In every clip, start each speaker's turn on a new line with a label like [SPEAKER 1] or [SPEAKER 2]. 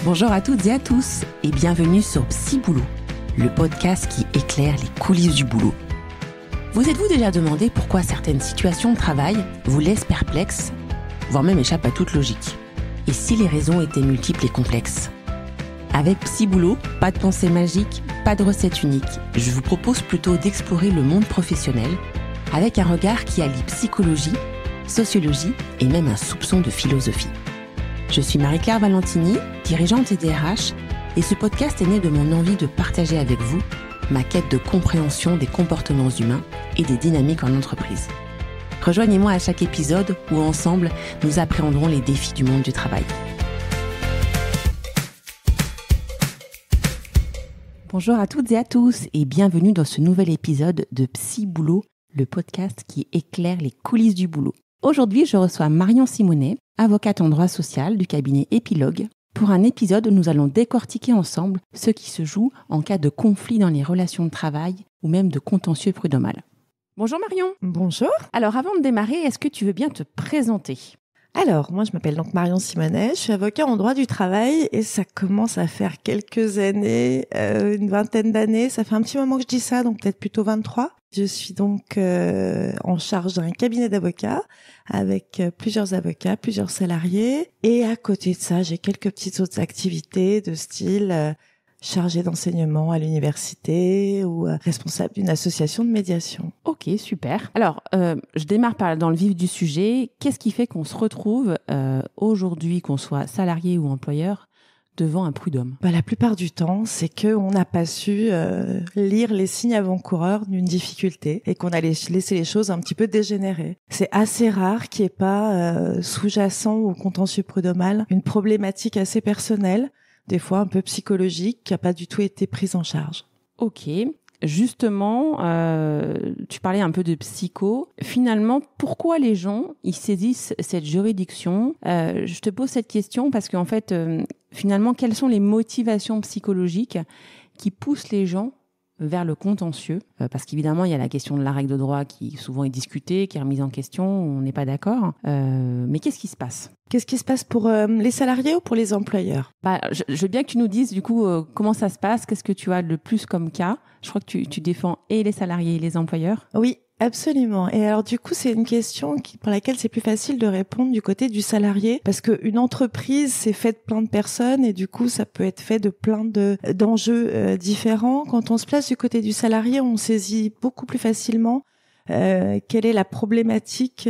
[SPEAKER 1] Bonjour à toutes et à tous et bienvenue sur Psy Boulot, le podcast qui éclaire les coulisses du boulot. Vous êtes-vous déjà demandé pourquoi certaines situations de travail vous laissent perplexe, voire même échappent à toute logique? Et si les raisons étaient multiples et complexes? Avec Psy Boulot, pas de pensée magique, pas de recette unique. Je vous propose plutôt d'explorer le monde professionnel avec un regard qui allie psychologie, sociologie et même un soupçon de philosophie. Je suis Marie-Claire Valentini, dirigeante et DRH, et ce podcast est né de mon envie de partager avec vous ma quête de compréhension des comportements humains et des dynamiques en entreprise. Rejoignez-moi à chaque épisode où ensemble, nous appréhenderons les défis du monde du travail. Bonjour à toutes et à tous et bienvenue dans ce nouvel épisode de Psy Boulot, le podcast qui éclaire les coulisses du boulot. Aujourd'hui, je reçois Marion Simonet, avocate en droit social du cabinet Epilogue, pour un épisode où nous allons décortiquer ensemble ce qui se joue en cas de conflit dans les relations de travail ou même de contentieux prud'homal. Bonjour Marion.
[SPEAKER 2] Bonjour.
[SPEAKER 1] Alors avant de démarrer, est-ce que tu veux bien te présenter ?
[SPEAKER 2] Alors, moi je m'appelle donc Marion Simonet, je suis avocat en droit du travail et ça commence à faire quelques années, une vingtaine d'années, ça fait un petit moment que je dis ça, donc peut-être plutôt 23. Je suis donc en charge d'un cabinet d'avocats avec plusieurs avocats, plusieurs salariés et à côté de ça, j'ai quelques petites autres activités de style chargée d'enseignement à l'université ou responsable d'une association de médiation.
[SPEAKER 1] Ok, super. Alors, je démarre dans le vif du sujet. Qu'est-ce qui fait qu'on se retrouve aujourd'hui, qu'on soit salarié ou employeur, devant un prud'homme ?
[SPEAKER 2] La plupart du temps, c'est qu'on n'a pas su lire les signes avant-coureurs d'une difficulté et qu'on a laissé les choses un petit peu dégénérer. C'est assez rare qu'il n'y ait pas sous-jacent au contentieux prud'homal une problématique assez personnelle, des fois un peu psychologique, qui n'a pas du tout été prise en charge.
[SPEAKER 1] Ok. Justement, tu parlais un peu de psycho. Finalement, pourquoi les gens ils saisissent cette juridiction ? Je te pose cette question parce qu'en fait, finalement, quelles sont les motivations psychologiques qui poussent les gens vers le contentieux ? Parce qu'évidemment, il y a la question de la règle de droit qui souvent est discutée, qui est remise en question, on n'est pas d'accord. Mais qu'est-ce qui se passe ?
[SPEAKER 2] Qu'est-ce qui se passe pour les salariés ou pour les employeurs ?
[SPEAKER 1] Je veux bien que tu nous dises du coup comment ça se passe, qu'est-ce que tu as le plus comme cas ? Je crois que tu défends et les salariés et les employeurs.
[SPEAKER 2] Oui, absolument. Et alors du coup, c'est une question pour laquelle c'est plus facile de répondre du côté du salarié parce qu'une entreprise, c'est fait de plein de personnes et du coup, ça peut être fait de plein d'enjeux différents. Quand on se place du côté du salarié, on saisit beaucoup plus facilement quelle est la problématique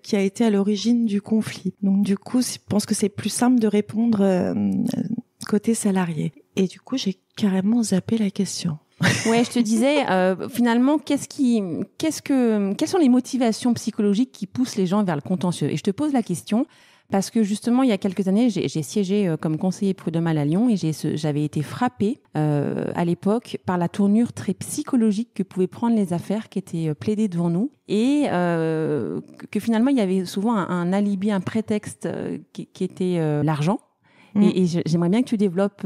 [SPEAKER 2] qui a été à l'origine du conflit. Donc du coup, je pense que c'est plus simple de répondre côté salarié. Et du coup, j'ai carrément zappé la question.
[SPEAKER 1] Ouais, je te disais, finalement, quelles sont les motivations psychologiques qui poussent les gens vers le contentieux ? Et je te pose la question parce que justement, il y a quelques années, j'ai siégé comme conseiller prud'homal à Lyon et j'avais été frappée à l'époque par la tournure très psychologique que pouvaient prendre les affaires qui étaient plaidées devant nous et que finalement, il y avait souvent un alibi, un prétexte qui était l'argent. Et j'aimerais bien que tu développes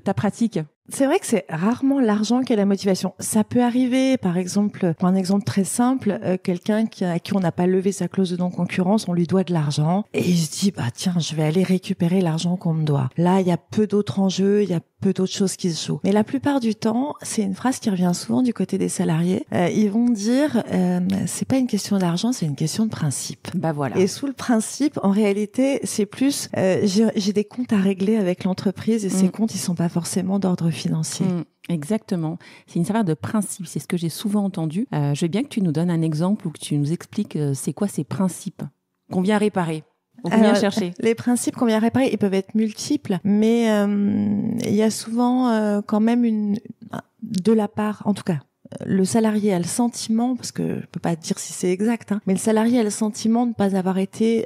[SPEAKER 1] ta pratique.
[SPEAKER 2] C'est vrai que c'est rarement l'argent qui est la motivation. Ça peut arriver, par exemple, pour un exemple très simple, quelqu'un à qui on n'a pas levé sa clause de non-concurrence, on lui doit de l'argent, et il se dit, tiens, je vais aller récupérer l'argent qu'on me doit. Là, il y a peu d'autres enjeux, il y a peu d'autres choses qui se jouent. Mais la plupart du temps, c'est une phrase qui revient souvent du côté des salariés. Ils vont dire, c'est pas une question d'argent, c'est une question de principe.
[SPEAKER 1] Voilà.
[SPEAKER 2] Et sous le principe, en réalité, c'est plus, j'ai des comptes à régler avec l'entreprise et ces comptes, ils sont pas forcément d'ordre financier.
[SPEAKER 1] Exactement. C'est une affaire de principe. C'est ce que j'ai souvent entendu. Je veux bien que tu nous donnes un exemple ou que tu nous expliques c'est quoi ces principes qu'on vient réparer. On vient chercher.
[SPEAKER 2] Les principes qu'on vient réparer, ils peuvent être multiples, mais il y a souvent quand même de la part, en tout cas, le salarié a le sentiment, parce que je peux pas dire si c'est exact, mais le salarié a le sentiment de ne pas avoir été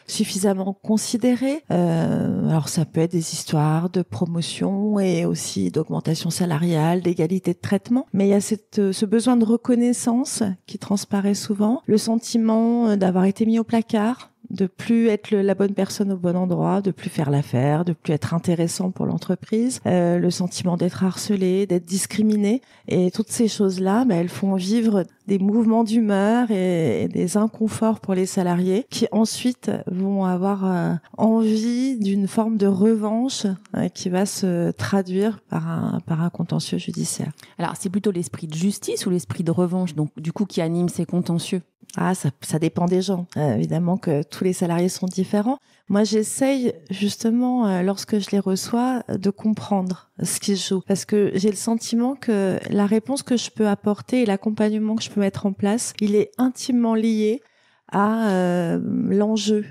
[SPEAKER 2] suffisamment considéré. Alors ça peut être des histoires de promotion et aussi d'augmentation salariale, d'égalité de traitement, mais il y a ce besoin de reconnaissance qui transparaît souvent, le sentiment d'avoir été mis au placard, de plus être la bonne personne au bon endroit, de plus faire l'affaire, de plus être intéressant pour l'entreprise, le sentiment d'être harcelé, d'être discriminé. Et toutes ces choses-là, elles font vivre des mouvements d'humeur et des inconforts pour les salariés qui ensuite vont avoir envie d'une forme de revanche qui va se traduire par un contentieux judiciaire.
[SPEAKER 1] Alors, c'est plutôt l'esprit de justice ou l'esprit de revanche, donc du coup, qui anime ces contentieux?
[SPEAKER 2] Ça dépend des gens. Évidemment que tous les salariés sont différents. Moi, j'essaye justement, lorsque je les reçois, de comprendre ce qui se joue. Parce que j'ai le sentiment que la réponse que je peux apporter et l'accompagnement que je peux mettre en place, il est intimement lié à l'enjeu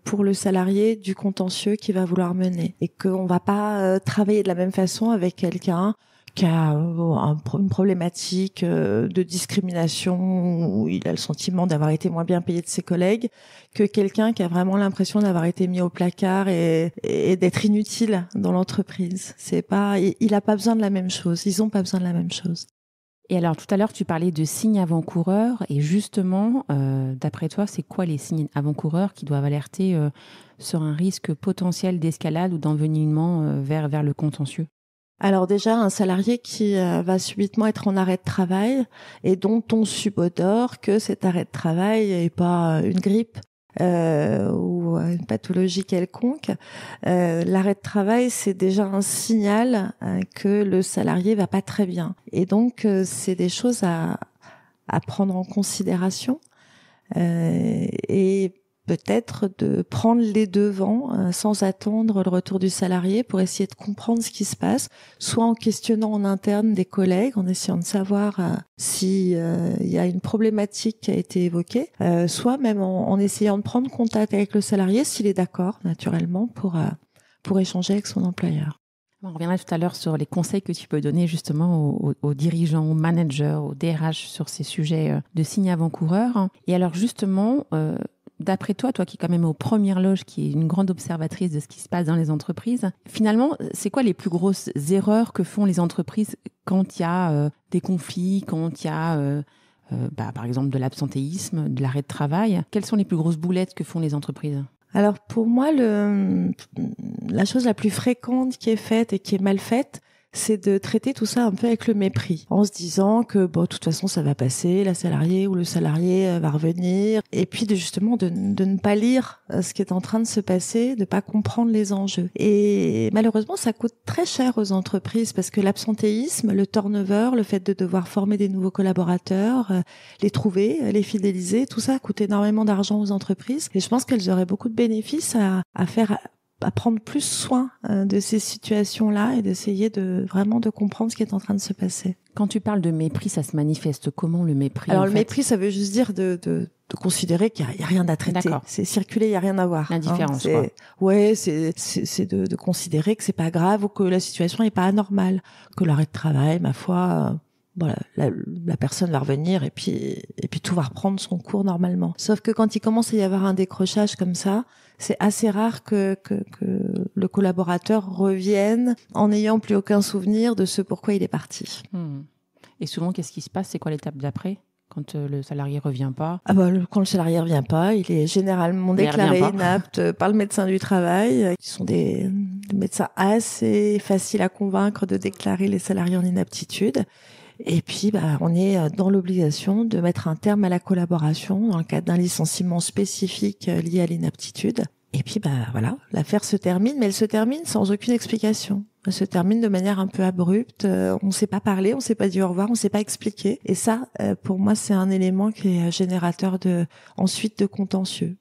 [SPEAKER 2] pour le salarié du contentieux qu'il va vouloir mener. Et qu'on va pas travailler de la même façon avec quelqu'un qui a une problématique de discrimination où il a le sentiment d'avoir été moins bien payé de ses collègues que quelqu'un qui a vraiment l'impression d'avoir été mis au placard et d'être inutile dans l'entreprise. Il a pas besoin de la même chose. Ils ont pas besoin de la même chose.
[SPEAKER 1] Et alors, tout à l'heure, tu parlais de signes avant-coureurs. Et justement, d'après toi, c'est quoi les signes avant-coureurs qui doivent alerter sur un risque potentiel d'escalade ou d'envenimement vers le contentieux?
[SPEAKER 2] Alors déjà, un salarié qui va subitement être en arrêt de travail et dont on subodore que cet arrêt de travail n'est pas une grippe ou une pathologie quelconque. L'arrêt de travail, c'est déjà un signal que le salarié va pas très bien. Et donc, c'est des choses à prendre en considération et peut-être de prendre les devants sans attendre le retour du salarié pour essayer de comprendre ce qui se passe, soit en questionnant en interne des collègues, en essayant de savoir si y a une problématique qui a été évoquée, soit même en essayant de prendre contact avec le salarié s'il est d'accord, naturellement, pour échanger avec son employeur.
[SPEAKER 1] On reviendra tout à l'heure sur les conseils que tu peux donner justement aux dirigeants, aux managers, aux DRH sur ces sujets de signes avant-coureurs. Et alors justement, d'après toi qui es quand même aux premières loges, qui est une grande observatrice de ce qui se passe dans les entreprises, finalement, c'est quoi les plus grosses erreurs que font les entreprises quand il y a des conflits, quand il y a, par exemple, de l'absentéisme, de l'arrêt de travail? Quelles sont les plus grosses boulettes que font les entreprises?
[SPEAKER 2] Alors pour moi, la chose la plus fréquente qui est faite et qui est mal faite, c'est de traiter tout ça un peu avec le mépris, en se disant que de toute façon ça va passer, la salariée ou le salarié va revenir, et puis justement de ne pas lire ce qui est en train de se passer, de pas comprendre les enjeux. Et malheureusement, ça coûte très cher aux entreprises parce que l'absentéisme, le turnover, le fait de devoir former des nouveaux collaborateurs, les trouver, les fidéliser, tout ça coûte énormément d'argent aux entreprises. Et je pense qu'elles auraient beaucoup de bénéfices à prendre plus soin de ces situations-là et d'essayer vraiment de comprendre ce qui est en train de se passer.
[SPEAKER 1] Quand tu parles de mépris, ça se manifeste comment, le mépris?
[SPEAKER 2] Alors le mépris, ça veut juste dire de considérer qu'il y a rien à traiter.
[SPEAKER 1] D'accord.
[SPEAKER 2] C'est circuler, il y a rien à voir.
[SPEAKER 1] L'indifférence,
[SPEAKER 2] quoi. Ouais, c'est de considérer que c'est pas grave ou que la situation est pas anormale, que l'arrêt de travail, ma foi, voilà, la personne va revenir et puis tout va reprendre son cours normalement. Sauf que quand il commence à y avoir un décrochage comme ça, c'est assez rare que le collaborateur revienne en n'ayant plus aucun souvenir de ce pourquoi il est parti.
[SPEAKER 1] Et souvent, qu'est-ce qui se passe? C'est quoi l'étape d'après, quand le salarié revient pas?
[SPEAKER 2] Quand le salarié revient pas, il est généralement déclaré inapte par le médecin du travail, qui sont des médecins assez faciles à convaincre de déclarer les salariés en inaptitude. Et puis, on est dans l'obligation de mettre un terme à la collaboration dans le cadre d'un licenciement spécifique lié à l'inaptitude. Et puis, voilà, l'affaire se termine, mais elle se termine sans aucune explication. Elle se termine de manière un peu abrupte. On ne sait pas parler, on ne s'est pas dit au revoir, on ne s'est pas expliqué. Et ça, pour moi, c'est un élément qui est générateur ensuite de contentieux.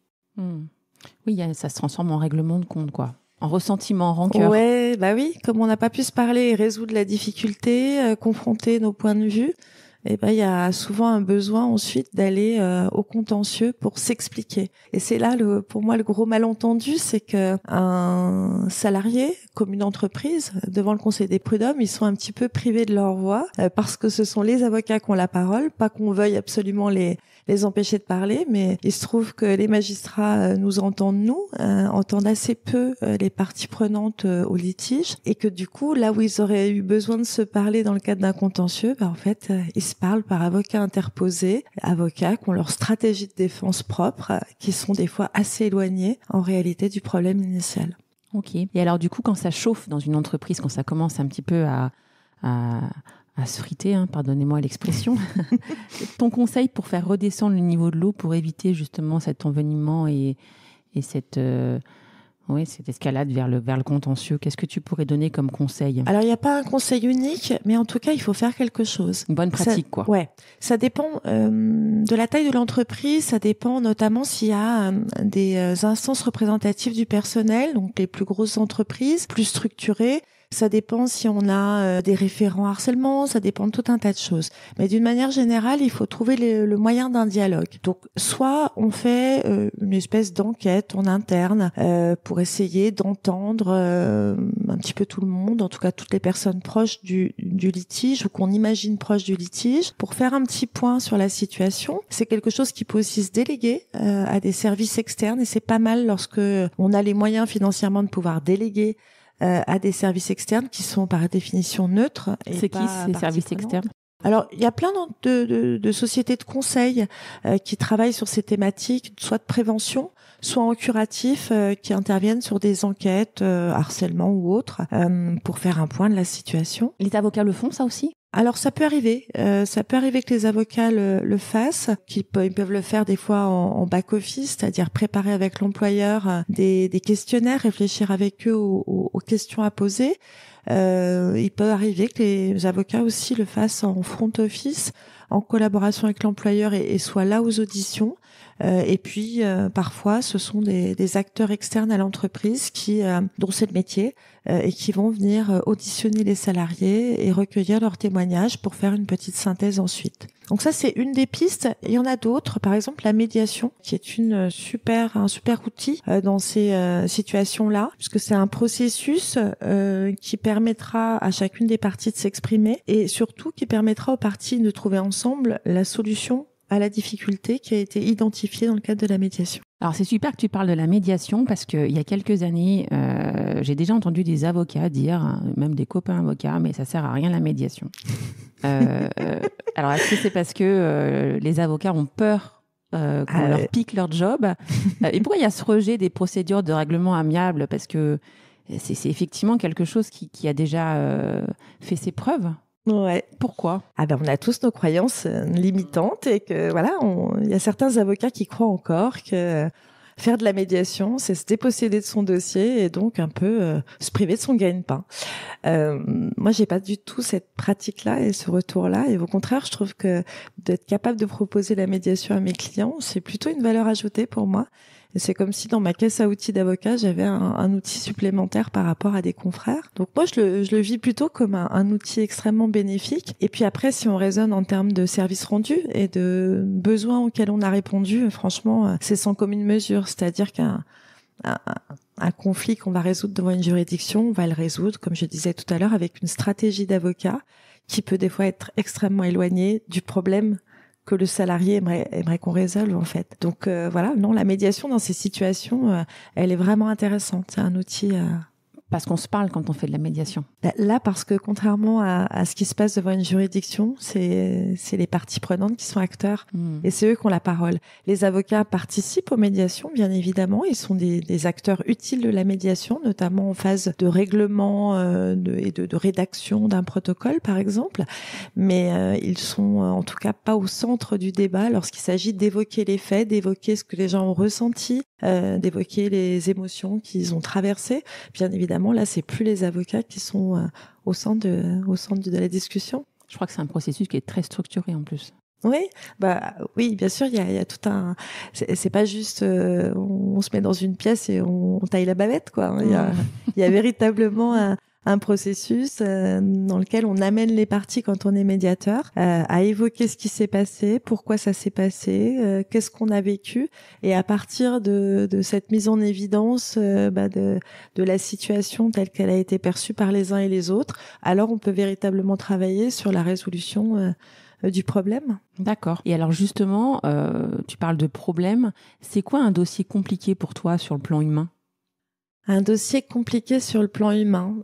[SPEAKER 1] Oui, ça se transforme en règlement de compte, quoi. En ressentiment, en rancœur.
[SPEAKER 2] Ouais, oui, comme on n'a pas pu se parler et résoudre la difficulté, confronter nos points de vue, il y a souvent un besoin ensuite d'aller au contentieux pour s'expliquer. Et c'est là, pour moi, le gros malentendu, c'est que un salarié, comme une entreprise, devant le Conseil des prud'hommes, ils sont un petit peu privés de leur voix parce que ce sont les avocats qui ont la parole, pas qu'on veuille absolument les les empêcher de parler, mais il se trouve que les magistrats nous entendent, entendent assez peu les parties prenantes au litige, et que du coup, là où ils auraient eu besoin de se parler dans le cadre d'un contentieux, en fait, ils se parlent par avocats interposés, avocats qui ont leur stratégie de défense propre, qui sont des fois assez éloignés en réalité du problème initial.
[SPEAKER 1] Ok. Et alors du coup, quand ça chauffe dans une entreprise, quand ça commence un petit peu à se friter, pardonnez-moi l'expression, ton conseil pour faire redescendre le niveau de l'eau, pour éviter justement cet envenimement et cette escalade vers le contentieux, qu'est-ce que tu pourrais donner comme conseil?
[SPEAKER 2] Alors, il n'y a pas un conseil unique, mais en tout cas, il faut faire quelque chose.
[SPEAKER 1] Une bonne pratique, quoi.
[SPEAKER 2] Ouais. Ça dépend de la taille de l'entreprise, ça dépend notamment s'il y a des instances représentatives du personnel, donc les plus grosses entreprises, plus structurées. Ça dépend si on a des référents harcèlement, ça dépend de tout un tas de choses. Mais d'une manière générale, il faut trouver le moyen d'un dialogue. Donc, soit on fait une espèce d'enquête en interne pour essayer d'entendre un petit peu tout le monde, en tout cas toutes les personnes proches du litige ou qu'on imagine proches du litige, pour faire un petit point sur la situation. C'est quelque chose qui peut aussi se déléguer à des services externes, et c'est pas mal lorsque on a les moyens financièrement de pouvoir déléguer à des services externes qui sont par définition neutres.
[SPEAKER 1] C'est qui ces services externes?
[SPEAKER 2] Alors, il y a plein de sociétés de conseil qui travaillent sur ces thématiques, soit de prévention, soit en curatif, qui interviennent sur des enquêtes, harcèlement ou autres, pour faire un point de la situation.
[SPEAKER 1] Les avocats le font, ça aussi?
[SPEAKER 2] Alors ça peut arriver que les avocats le fassent, ils peuvent le faire des fois en back-office, c'est-à-dire préparer avec l'employeur des questionnaires, réfléchir avec eux aux questions à poser. Il peut arriver que les avocats aussi le fassent en front office, en collaboration avec l'employeur et soient là aux auditions. Et puis parfois ce sont des acteurs externes à l'entreprise dont c'est le métier et qui vont venir auditionner les salariés et recueillir leurs témoignages pour faire une petite synthèse ensuite. Donc ça, c'est une des pistes. Il y en a d'autres, par exemple la médiation, qui est un super outil dans ces situations-là, puisque c'est un processus qui permettra à chacune des parties de s'exprimer et surtout qui permettra aux parties de trouver ensemble la solution à la difficulté qui a été identifiée dans le cadre de la médiation.
[SPEAKER 1] Alors, c'est super que tu parles de la médiation parce qu'il y a quelques années, j'ai déjà entendu des avocats dire, même des copains avocats, mais ça sert à rien la médiation. Alors, est-ce que c'est parce que les avocats ont peur qu'on leur pique leur job? Et pourquoi il y a ce rejet des procédures de règlement amiable? Parce que c'est effectivement quelque chose qui a déjà fait ses preuves.
[SPEAKER 2] Ouais.
[SPEAKER 1] Pourquoi?
[SPEAKER 2] On a tous nos croyances limitantes et que voilà, il y a certains avocats qui croient encore que faire de la médiation, c'est se déposséder de son dossier et donc un peu se priver de son gagne-pain. Moi, j'ai pas du tout cette pratique-là et ce retour-là. Et au contraire, je trouve que d'être capable de proposer la médiation à mes clients, c'est plutôt une valeur ajoutée pour moi. Et c'est comme si dans ma caisse à outils d'avocat, j'avais un outil supplémentaire par rapport à des confrères. Donc moi, je le vis plutôt comme un outil extrêmement bénéfique. Et puis après, si on raisonne en termes de services rendus et de besoins auxquels on a répondu, franchement, c'est sans commune mesure. C'est-à-dire qu'un conflit qu'on va résoudre devant une juridiction, on va le résoudre, comme je disais tout à l'heure, avec une stratégie d'avocat qui peut des fois être extrêmement éloignée du problème que le salarié aimerait qu'on résolve en fait. Donc voilà, non, la médiation dans ces situations, elle est vraiment intéressante. C'est un outil.
[SPEAKER 1] Parce qu'on se parle quand on fait de la médiation.
[SPEAKER 2] Là, parce que contrairement à ce qui se passe devant une juridiction, c'est les parties prenantes qui sont acteurs et c'est eux qui ont la parole. Les avocats participent aux médiations, bien évidemment. Ils sont des acteurs utiles de la médiation, notamment en phase de règlement et de rédaction d'un protocole, par exemple. Mais ils sont en tout cas pas au centre du débat lorsqu'il s'agit d'évoquer les faits, d'évoquer ce que les gens ont ressenti, d'évoquer les émotions qu'ils ont traversées. Bien évidemment, là, c'est plus les avocats qui sont au centre de la discussion.
[SPEAKER 1] Je crois que c'est un processus qui est très structuré en plus.
[SPEAKER 2] Oui, bien sûr, il y a tout un. C'est pas juste on se met dans une pièce et on taille la bavette, quoi. Il y a véritablement un processus dans lequel on amène les parties quand on est médiateur à évoquer ce qui s'est passé, pourquoi ça s'est passé, qu'est-ce qu'on a vécu, et à partir de cette mise en évidence de la situation telle qu'elle a été perçue par les uns et les autres, alors on peut véritablement travailler sur la résolution du problème.
[SPEAKER 1] D'accord. Et alors justement, tu parles de problème. C'est quoi un dossier compliqué pour toi sur le plan humain ?
[SPEAKER 2] Un dossier compliqué sur le plan humain.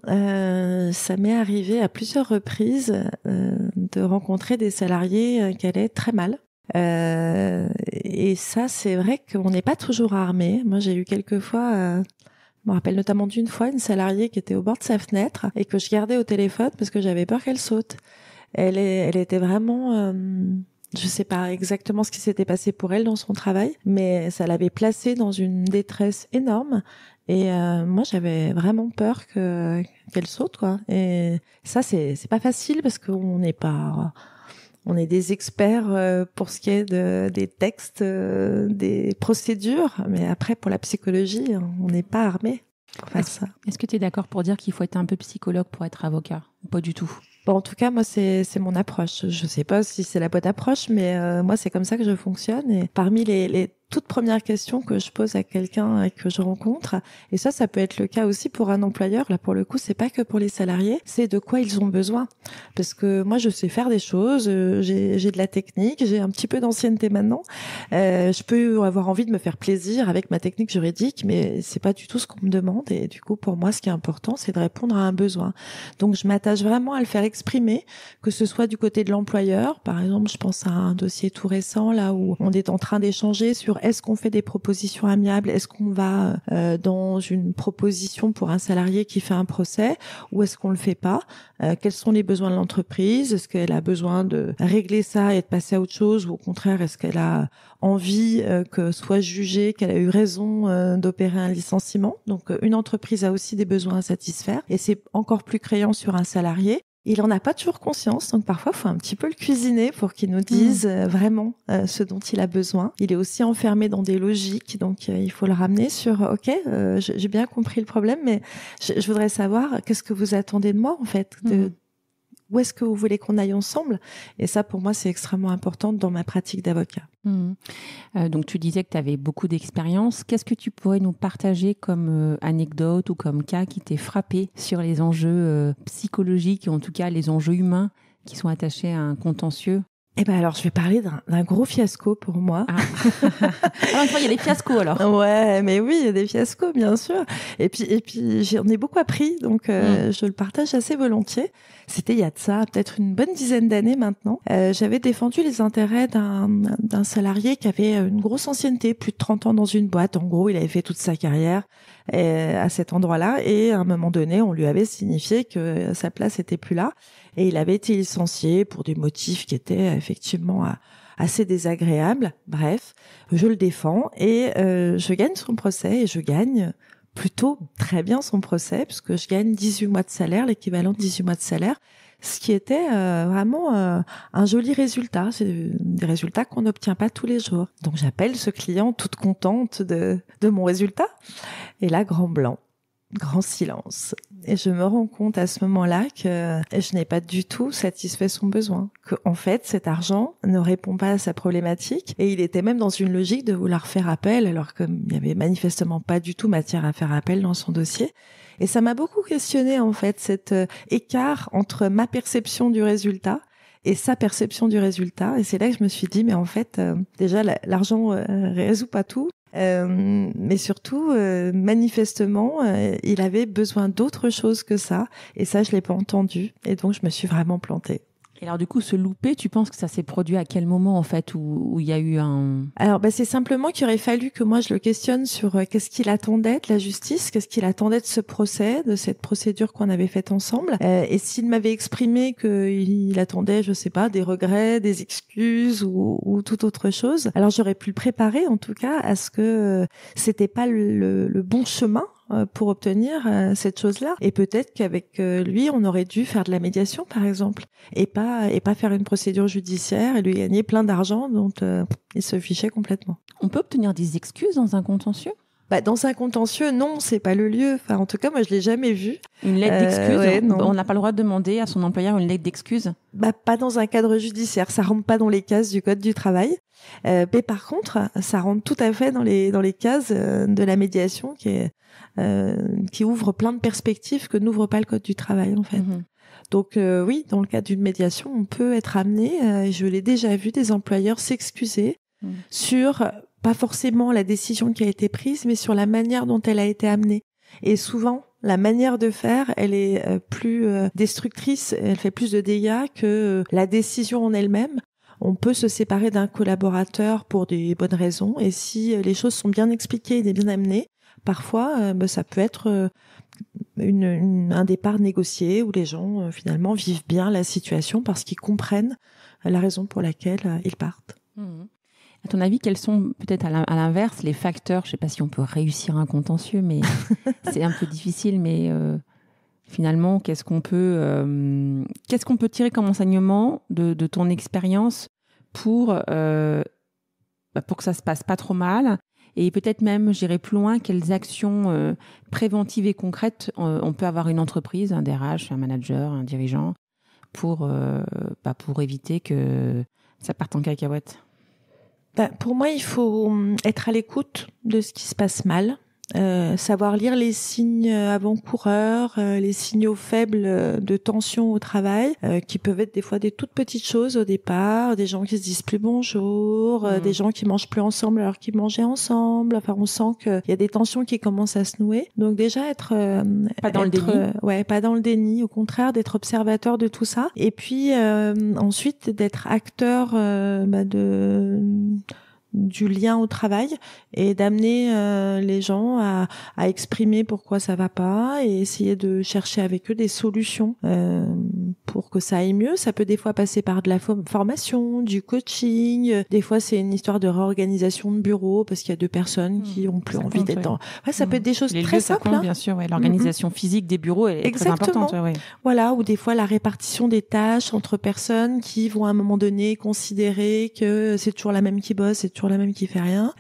[SPEAKER 2] Ça m'est arrivé à plusieurs reprises de rencontrer des salariés qui allaient très mal. Et ça, c'est vrai qu'on n'est pas toujours armé. Moi, j'ai eu quelques fois... Je me rappelle notamment d'une fois une salariée qui était au bord de sa fenêtre et que je gardais au téléphone parce que j'avais peur qu'elle saute. Elle était vraiment... je sais pas exactement ce qui s'était passé pour elle dans son travail, mais ça l'avait placée dans une détresse énorme. Et moi, j'avais vraiment peur qu'elle saute, quoi. Et ça, c'est pas facile parce qu'on n'est pas... On est des experts pour ce qui est des textes, des procédures, mais après, pour la psychologie, on n'est pas armé pour faire ça.
[SPEAKER 1] Est-ce que tu es d'accord pour dire qu'il faut être un peu psychologue pour être avocat ? Ou pas du tout ?
[SPEAKER 2] Bon, en tout cas, moi, c'est mon approche. Je sais pas si c'est la bonne approche, mais moi, c'est comme ça que je fonctionne. Et parmi les toutes premières questions que je pose à quelqu'un et que je rencontre, et ça peut être le cas aussi pour un employeur. Là, pour le coup, c'est pas que pour les salariés, c'est de quoi ils ont besoin. Parce que moi, je sais faire des choses, j'ai de la technique, j'ai un petit peu d'ancienneté maintenant. Je peux avoir envie de me faire plaisir avec ma technique juridique, mais c'est pas du tout ce qu'on me demande. Et du coup, pour moi, ce qui est important, c'est de répondre à un besoin. Donc, je m'attache vraiment à le faire exprimer, que ce soit du côté de l'employeur. Par exemple, je pense à un dossier tout récent, là où on est en train d'échanger sur est-ce qu'on fait des propositions amiables, est-ce qu'on va dans une proposition pour un salarié qui fait un procès, ou est-ce qu'on le fait pas, quels sont les besoins de l'entreprise, est-ce qu'elle a besoin de régler ça et de passer à autre chose, ou au contraire, est-ce qu'elle a envie que soit jugé qu'elle a eu raison d'opérer un licenciement. Donc, une entreprise a aussi des besoins à satisfaire, et c'est encore plus criant sur un salarié. Il en a pas toujours conscience, donc parfois il faut un petit peu le cuisiner pour qu'il nous dise vraiment ce dont il a besoin. Il est aussi enfermé dans des logiques, donc il faut le ramener sur OK, j'ai bien compris le problème, mais je voudrais savoir qu'est-ce que vous attendez de moi en fait, où est-ce que vous voulez qu'on aille ensemble? Et ça, pour moi, c'est extrêmement important dans ma pratique d'avocat.
[SPEAKER 1] Donc, tu disais que tu avais beaucoup d'expérience. Qu'est-ce que tu pourrais nous partager comme anecdote ou comme cas qui t'ait frappé sur les enjeux psychologiques, et en tout cas les enjeux humains qui sont attachés à un contentieux?
[SPEAKER 2] Eh ben alors, je vais parler d'un gros fiasco pour moi.
[SPEAKER 1] Ah. Alors, une fois, il y a des fiascos alors.
[SPEAKER 2] Ouais, mais oui, il y a des fiascos, bien sûr. Et puis j'en ai beaucoup appris, donc je le partage assez volontiers. C'était il y a de ça peut-être une bonne dizaine d'années maintenant. J'avais défendu les intérêts d'un salarié qui avait une grosse ancienneté, plus de 30 ans dans une boîte. En gros, il avait fait toute sa carrière à cet endroit-là, et à un moment donné, on lui avait signifié que sa place était plus là. Et il avait été licencié pour des motifs qui étaient effectivement assez désagréables. Bref, je le défends et je gagne son procès, et je gagne plutôt très bien son procès, puisque je gagne 18 mois de salaire, l'équivalent de 18 mois de salaire, ce qui était vraiment un joli résultat. C'est des résultats qu'on n'obtient pas tous les jours. Donc j'appelle ce client toute contente de mon résultat. Et là, grand blanc. Grand silence. Et je me rends compte à ce moment-là que je n'ai pas du tout satisfait son besoin. Que, en fait, cet argent ne répond pas à sa problématique. Et il était même dans une logique de vouloir faire appel, alors qu'il n'y avait manifestement pas du tout matière à faire appel dans son dossier. Et ça m'a beaucoup questionné, en fait, cet écart entre ma perception du résultat et sa perception du résultat. Et c'est là que je me suis dit, mais en fait, déjà, l'argent résout pas tout. Mais surtout, manifestement, il avait besoin d'autre chose que ça. Et ça, je l'ai pas entendu. Et donc, je me suis vraiment plantée.
[SPEAKER 1] Et alors du coup, ce loupé, tu penses que ça s'est produit à quel moment en fait où il y a eu un...
[SPEAKER 2] Alors c'est simplement qu'il aurait fallu que moi je le questionne sur qu'est-ce qu'il attendait de la justice, qu'est-ce qu'il attendait de ce procès, de cette procédure qu'on avait faite ensemble. Et s'il m'avait exprimé qu'il attendait, je sais pas, des regrets, des excuses ou toute autre chose, alors j'aurais pu le préparer en tout cas à ce que c'était pas le bon chemin pour obtenir cette chose-là. Et peut-être qu'avec lui, on aurait dû faire de la médiation, par exemple, et pas faire une procédure judiciaire et lui gagner plein d'argent dont il se fichait complètement.
[SPEAKER 1] On peut obtenir des excuses dans un contentieux ?
[SPEAKER 2] Dans un contentieux, non, c'est pas le lieu. Enfin, en tout cas, moi, je l'ai jamais vu.
[SPEAKER 1] Une lettre d'excuse,
[SPEAKER 2] ouais,
[SPEAKER 1] on n'a pas le droit de demander à son employeur une lettre d'excuse ?
[SPEAKER 2] Pas dans un cadre judiciaire. Ça rentre pas dans les cases du code du travail. Mais par contre, ça rentre tout à fait dans les cases de la médiation qui ouvre plein de perspectives que n'ouvre pas le code du travail, en fait. Donc oui, dans le cadre d'une médiation, on peut être amené, et je l'ai déjà vu, des employeurs s'excuser sur pas forcément la décision qui a été prise, mais sur la manière dont elle a été amenée. Et souvent, la manière de faire, elle est plus destructrice, elle fait plus de dégâts que la décision en elle-même. On peut se séparer d'un collaborateur pour des bonnes raisons, et si les choses sont bien expliquées et bien amenées, parfois ça peut être un départ négocié où les gens finalement vivent bien la situation parce qu'ils comprennent la raison pour laquelle ils partent.
[SPEAKER 1] À ton avis, quels sont peut-être à l'inverse les facteurs, je ne sais pas si on peut réussir un contentieux, mais c'est un peu difficile, mais finalement, qu'est-ce qu'on peut tirer comme enseignement de ton expérience pour que ça se passe pas trop mal, et peut-être même, j'irai plus loin, quelles actions préventives et concrètes on peut avoir une entreprise, un DRH, un manager, un dirigeant, pour éviter que ça parte en cacahuète.
[SPEAKER 2] Pour moi, il faut être à l'écoute de ce qui se passe mal, savoir lire les signes avant-coureurs, les signaux faibles de tension au travail, qui peuvent être des fois des toutes petites choses au départ, des gens qui se disent plus bonjour, des gens qui mangent plus ensemble alors qu'ils mangeaient ensemble. Enfin, on sent qu'il y a des tensions qui commencent à se nouer. Donc déjà
[SPEAKER 1] pas dans le déni.
[SPEAKER 2] Pas dans le déni, au contraire, d'être observateur de tout ça. Et puis ensuite d'être acteur du lien au travail et d'amener les gens à exprimer pourquoi ça va pas et essayer de chercher avec eux des solutions pour que ça aille mieux. Ça peut des fois passer par de la formation, du coaching. Des fois, c'est une histoire de réorganisation de bureau parce qu'il y a deux personnes qui ont plus envie d'être dans... Ouais, ça peut être des choses très simples.
[SPEAKER 1] Bien sûr, ouais. L'organisation physique des bureaux est très importante. Ouais.
[SPEAKER 2] Voilà, ou des fois la répartition des tâches entre personnes qui vont à un moment donné considérer que c'est toujours la même qui bosse, c'est toujours la même qui fait rien.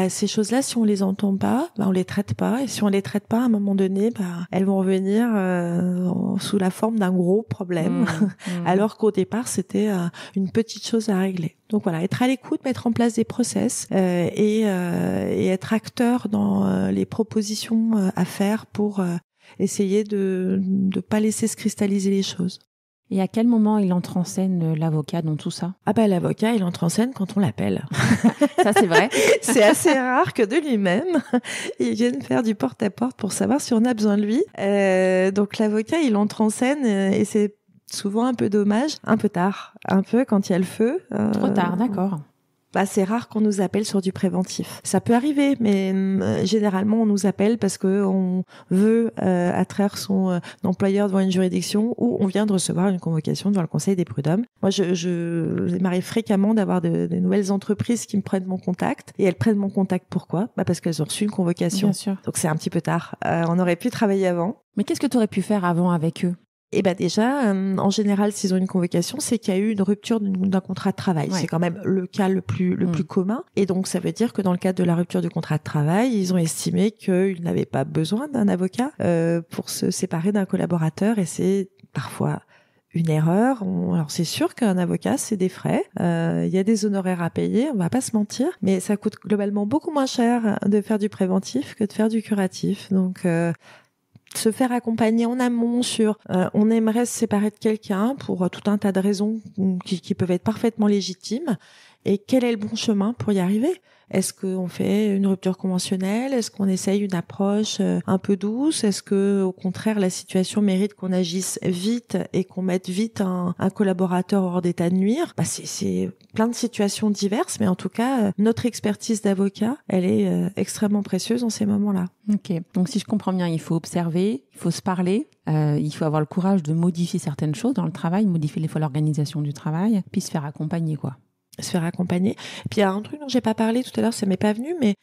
[SPEAKER 2] Ces choses-là, si on les entend pas, on les traite pas. Et si on les traite pas, à un moment donné, elles vont revenir sous la forme d'un gros problème, alors qu'au départ, c'était une petite chose à régler. Donc voilà, être à l'écoute, mettre en place des process et être acteur dans les propositions à faire pour essayer de pas laisser se cristalliser les choses.
[SPEAKER 1] Et à quel moment il entre en scène l'avocat dans tout ça ?
[SPEAKER 2] L'avocat, il entre en scène quand on l'appelle.
[SPEAKER 1] Ça, c'est vrai.
[SPEAKER 2] C'est assez rare que de lui-même, il vienne faire du porte-à-porte pour savoir si on a besoin de lui. Donc l'avocat, il entre en scène et c'est souvent un peu dommage, un peu tard, un peu quand il y a le feu.
[SPEAKER 1] Trop tard, d'accord.
[SPEAKER 2] C'est rare qu'on nous appelle sur du préventif. Ça peut arriver, mais généralement on nous appelle parce que on veut attraire son employeur devant une juridiction ou on vient de recevoir une convocation devant le Conseil des prud'hommes. Moi, il m'arrive fréquemment d'avoir des nouvelles entreprises qui me prennent mon contact et elles prennent mon contact. Pourquoi ? Parce qu'elles ont reçu une convocation.
[SPEAKER 1] Bien sûr.
[SPEAKER 2] Donc c'est un petit peu tard. On aurait pu travailler avant.
[SPEAKER 1] Mais qu'est-ce que tu aurais pu faire avant avec eux ?
[SPEAKER 2] Déjà, en général, s'ils ont une convocation, c'est qu'il y a eu une rupture d'un contrat de travail. Ouais. C'est quand même le cas le plus commun. Et donc, ça veut dire que dans le cadre de la rupture du contrat de travail, ils ont estimé qu'ils n'avaient pas besoin d'un avocat pour se séparer d'un collaborateur. Et c'est parfois une erreur. Alors, c'est sûr qu'un avocat, c'est des frais. Il y a des honoraires à payer, on va pas se mentir. Mais ça coûte globalement beaucoup moins cher de faire du préventif que de faire du curatif. Donc, se faire accompagner en amont sur on aimerait se séparer de quelqu'un pour tout un tas de raisons qui peuvent être parfaitement légitimes et quel est le bon chemin pour y arriver ? Est-ce qu'on fait une rupture conventionnelle ? Est-ce qu'on essaye une approche un peu douce ? Est-ce que, au contraire, la situation mérite qu'on agisse vite et qu'on mette vite un collaborateur hors d'état de nuire ? C'est plein de situations diverses, mais en tout cas, notre expertise d'avocat, elle est extrêmement précieuse dans ces moments-là.
[SPEAKER 1] Ok. Donc, si je comprends bien, il faut observer, il faut se parler, il faut avoir le courage de modifier certaines choses dans le travail, modifier des fois l'organisation du travail, puis se faire accompagner, quoi.
[SPEAKER 2] Se faire accompagner. Puis il y a un truc dont j'ai pas parlé tout à l'heure, ça m'est pas venu, mais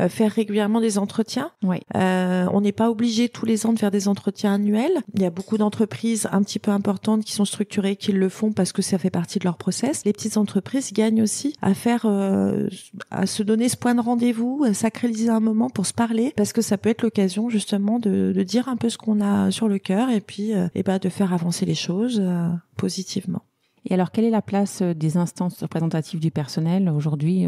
[SPEAKER 2] faire régulièrement des entretiens.
[SPEAKER 1] Oui.
[SPEAKER 2] On n'est pas obligé tous les ans de faire des entretiens annuels. Il y a beaucoup d'entreprises un petit peu importantes qui sont structurées, qui le font parce que ça fait partie de leur process. Les petites entreprises gagnent aussi à faire, à se donner ce point de rendez-vous, à sacraliser un moment pour se parler, parce que ça peut être l'occasion justement de dire un peu ce qu'on a sur le cœur et puis de faire avancer les choses positivement.
[SPEAKER 1] Et alors, quelle est la place des instances représentatives du personnel aujourd'hui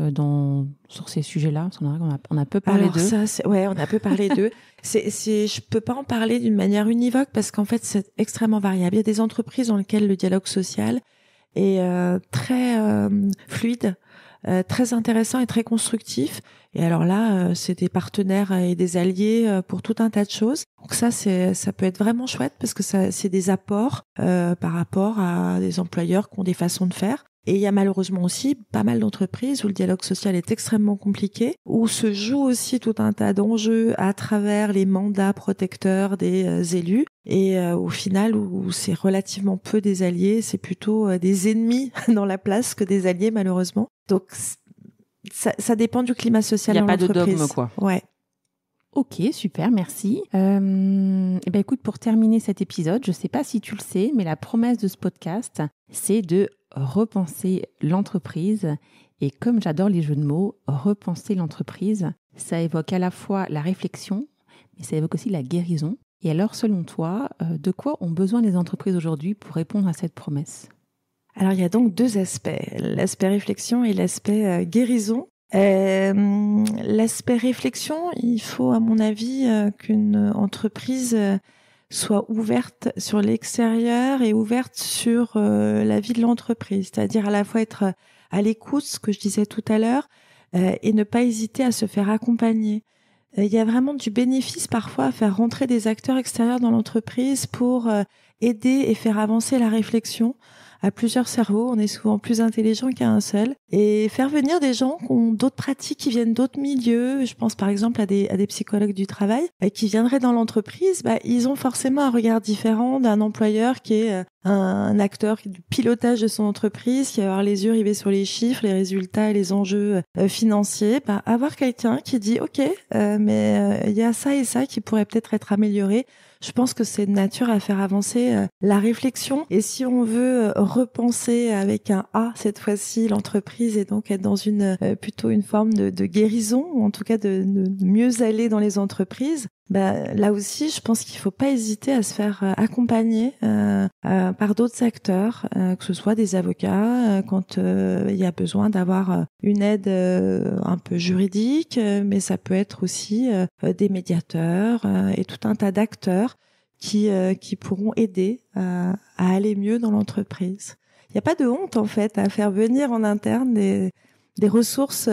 [SPEAKER 1] sur ces sujets-là? On a peu parlé d'eux.
[SPEAKER 2] On a peu parlé d'eux. Je peux pas en parler d'une manière univoque parce qu'en fait, c'est extrêmement variable. Il y a des entreprises dans lesquelles le dialogue social est très fluide, très intéressant et très constructif. Et alors là, c'est des partenaires et des alliés pour tout un tas de choses. Donc ça peut être vraiment chouette parce que c'est des apports par rapport à des employeurs qui ont des façons de faire. Et il y a malheureusement aussi pas mal d'entreprises où le dialogue social est extrêmement compliqué, où se joue aussi tout un tas d'enjeux à travers les mandats protecteurs des élus. Et au final, où c'est relativement peu des alliés, c'est plutôt des ennemis dans la place que des alliés malheureusement. Donc ça dépend du climat social dans l'entreprise.
[SPEAKER 1] Il n'y a pas de dogme, quoi.
[SPEAKER 2] Ouais.
[SPEAKER 1] Ok, super, merci. Écoute, pour terminer cet épisode, je ne sais pas si tu le sais, mais la promesse de ce podcast, c'est de repenser l'entreprise. Et comme j'adore les jeux de mots, repenser l'entreprise, ça évoque à la fois la réflexion, mais ça évoque aussi la guérison. Et alors, selon toi, de quoi ont besoin les entreprises aujourd'hui pour répondre à cette promesse ?
[SPEAKER 2] Alors, il y a donc deux aspects, l'aspect réflexion et l'aspect guérison. L'aspect réflexion, il faut, à mon avis, qu'une entreprise soit ouverte sur l'extérieur et ouverte sur la vie de l'entreprise, c'est-à-dire à la fois être à l'écoute, ce que je disais tout à l'heure, et ne pas hésiter à se faire accompagner. Il y a vraiment du bénéfice parfois à faire rentrer des acteurs extérieurs dans l'entreprise pour aider et faire avancer la réflexion. À plusieurs cerveaux, on est souvent plus intelligent qu'à un seul. Et faire venir des gens qui ont d'autres pratiques, qui viennent d'autres milieux, je pense par exemple à des psychologues du travail, qui viendraient dans l'entreprise, ils ont forcément un regard différent d'un employeur qui est un acteur du pilotage de son entreprise, qui va avoir les yeux rivés sur les chiffres, les résultats et les enjeux financiers. Avoir quelqu'un qui dit « Ok, mais il y a ça et ça qui pourrait peut-être être amélioré », je pense que c'est de nature à faire avancer la réflexion. Et si on veut repenser avec un A cette fois-ci l'entreprise et donc être dans plutôt une forme de guérison, ou en tout cas de mieux aller dans les entreprises, là aussi, je pense qu'il faut pas hésiter à se faire accompagner par d'autres acteurs, que ce soit des avocats quand il y a besoin d'avoir une aide un peu juridique, mais ça peut être aussi des médiateurs et tout un tas d'acteurs qui pourront aider à aller mieux dans l'entreprise. Il n'y a pas de honte en fait à faire venir en interne des ressources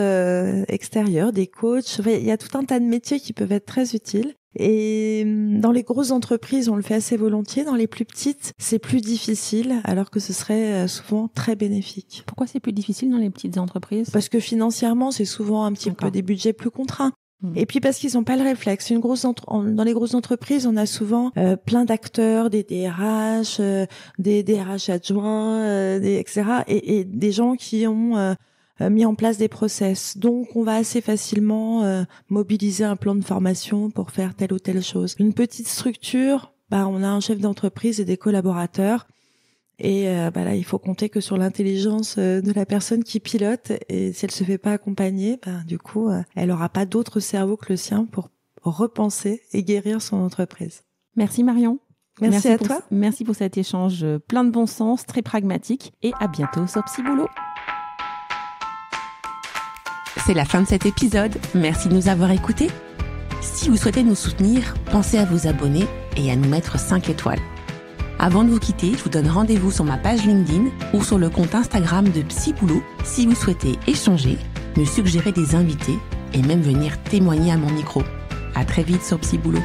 [SPEAKER 2] extérieures, des coachs. Il y a tout un tas de métiers qui peuvent être très utiles. Et dans les grosses entreprises, on le fait assez volontiers. Dans les plus petites, c'est plus difficile, alors que ce serait souvent très bénéfique.
[SPEAKER 1] Pourquoi c'est plus difficile dans les petites entreprises ?
[SPEAKER 2] Parce que financièrement, c'est souvent un petit peu des budgets plus contraints. Et puis parce qu'ils n'ont pas le réflexe. Dans les grosses entreprises, on a souvent plein d'acteurs, des DRH, des DRH adjoints, etc. Et des gens qui ont mis en place des process. Donc, on va assez facilement mobiliser un plan de formation pour faire telle ou telle chose. Une petite structure, on a un chef d'entreprise et des collaborateurs. Et là, il faut compter que sur l'intelligence de la personne qui pilote. Et si elle se fait pas accompagner, du coup, elle aura pas d'autre cerveau que le sien pour repenser et guérir son entreprise.
[SPEAKER 1] Merci Marion.
[SPEAKER 2] Merci à toi.
[SPEAKER 1] Merci pour cet échange plein de bon sens, très pragmatique. Et à bientôt sur Psy Boulot. C'est la fin de cet épisode. Merci de nous avoir écoutés. Si vous souhaitez nous soutenir, pensez à vous abonner et à nous mettre 5 étoiles. Avant de vous quitter, je vous donne rendez-vous sur ma page LinkedIn ou sur le compte Instagram de Psy Boulot si vous souhaitez échanger, me suggérer des invités et même venir témoigner à mon micro. À très vite sur Psy Boulot.